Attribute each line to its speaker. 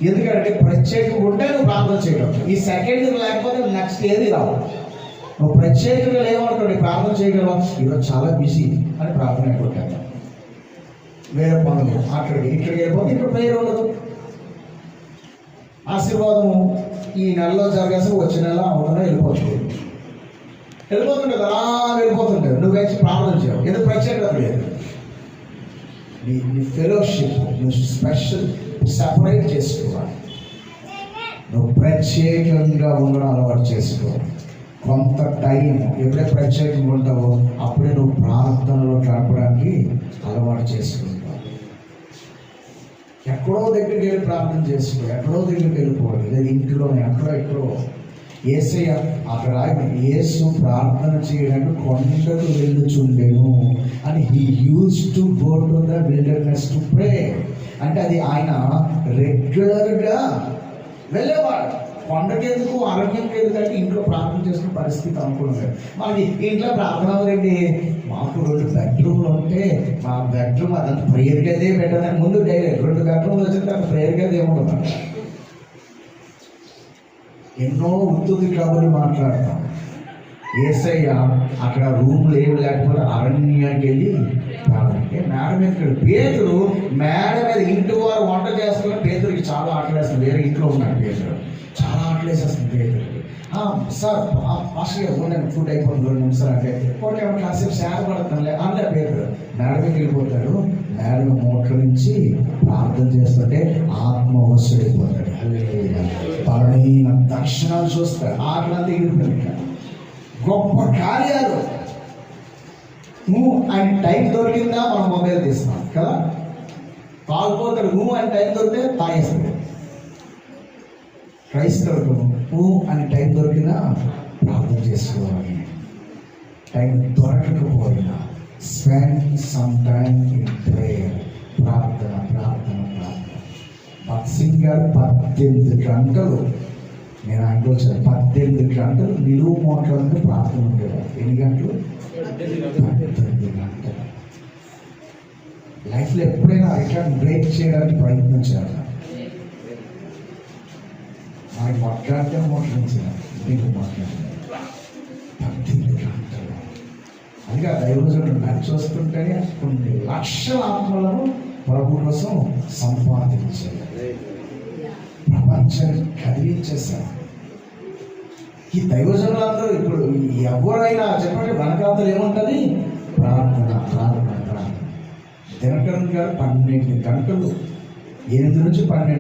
Speaker 1: ఎందుకంటే ప్రత్యేకంగా ఉంటే నువ్వు ప్రార్థన చేయడం. ఈ సెకండ్ లేకపోతే నెక్స్ట్ ఏది రావు. నువ్వు ప్రత్యేకంగా లేవనుకోండి, ప్రార్థన చేయగలవా, ఈరోజు చాలా బిజీ అని ప్రార్థన అయిపోతాను, వేరే పనులు అక్కడికి ఇక్కడికి వెళ్ళిపోతే ఇక్కడ ప్రేయర్ ఉండదు. ఆశీర్వాదము ఈ నెలలో జరగాల్సి వచ్చే నెల అవుతుందా వెళ్ళిపోతుంది, వెళ్ళిపోతుంటుంది, అలా వెళ్ళిపోతుంటుంది. నువ్వు వచ్చి ప్రార్థన చేయవు, ఎందుకు ప్రత్యేకత లేదు. నీ ఫెలోషిప్ నువ్వు స్పెషల్ సెపరేట్ చేసుకోవాలి. నువ్వు ప్రత్యేకంగా ఉండడం అలవాటు చేసుకో. కొంత టైం ఎప్పుడే ప్రత్యేకంగా ఉంటావో అప్పుడే నువ్వు ప్రార్థనలో గడపడానికి అలవాటు చేసుకుంటావు. ఎక్కడో దగ్గరికి వెళ్ళి ప్రార్థన చేసుకో, ఎక్కడో దగ్గరికి వెళ్ళిపోవాలి, లేదా ఇంట్లోనే అక్కడో ఎక్కడో. యేసయ్య అక్కడ యేసు ప్రార్థన చేయడానికి కొండకు వెళ్ళుచుండెను అని he use to go to the wilderness to pray. అంటే అది ఆయన రెగ్యులర్గా వెళ్ళేవాడు. కొండకి ఎందుకు, ఆరోగ్యంకి ఎందుకంటే ఇంట్లో ప్రార్థన చేసుకునే పరిస్థితి అనుకున్నాడు. మనకి ఇంట్లో ప్రార్థన ఏంటి, మాకు 2 బెడ్రూమ్లు ఉంటే మా బెడ్రూమ్ అదంతా ప్రేయర్ గదే పెట్టదని ముందు డైరెక్ట్ 2 బెడ్రూమ్లు వచ్చిన తర్వాత ప్రేయర్ గది ఏముంటుంది. ఎన్నో ఉత్తుది కబుర్లు మాట్లాడతాం. యేసయ్య అక్కడ రూమ్లు ఏమి లేకపోతే అరణ్యానికి వెళ్ళి ప్రార్థన. మేడ మీద పేదరు మేడ మీద ఇంటి వారు వంట చేసుకుని పేదరికి చాలా ఆటలేస్తుంది. వేరే ఇంట్లో ఉన్నాడు పేదరు, చాలా ఆటలేసేస్తుంది పేదరికి. సార్ ఫాస్ట్గా నేను ఫుడ్ అయిపోతుంది 2 నిమిషాలు అంటే ఓకే కాసేపు షేర్ పడుతుంది అంటే పేదరు మేడ మీదకి వెళ్ళిపోతాడు. మేడ మోట్ల నుంచి ప్రార్థన చేస్తుంటే ఆత్మవశుడైపోతాడు. బలమైన దర్శనాలు చూస్తాడు, ఆటలంతా ఎగిరిపోయింది. గొప్ప కార్యాలు. నువ్వు ఆయన టైం దొరికిందా మనం మొబైల్ తీస్తున్నాం కదా, తాగిపోతాడు. నువ్వు ఆయన టైం దొరికితే తాగేస్తాడు. క్రైస్తవుడు నువ్వు అని టైం దొరికినా ప్రార్థన చేసుకోవాలి. టైం దొరకకపోయినా spend some time in prayer. ప్రార్థన ప్రార్థన ప్రార్థన. భక్సింగ్ గారు 18 గంటలు, నేను ఆయనతో వచ్చాను, 18 గంటలు నిలువు మోటార్లతో ప్రార్థన ఉండేవారు. ఎన్ని గంటలు? 18 గంటలు. లైఫ్లో ఎప్పుడైనా రికార్డ్ బ్రేక్ చేయడానికి ప్రయత్నించారు. మనకి మాట్లాడితే మోటరించారు, మీకు మాట్లాడారు 18 గంటలు. అందుకే దైవజనుడు నడిచి వస్తుంటేనే కొన్ని లక్షల ఆత్మలను ప్రభు కోసం సంపాదించారు, ప్రపంచాన్ని కదిలించేశారు. ఈ దైవజనులందరూ ఇప్పుడు ఎవరైనా చెప్పండి వెనకాతలు ఏముంటుంది? ప్రార్థన ప్రార్థన ప్రార్థన. దినకరన్ గారు 12 గంటలు 8 నుంచి 12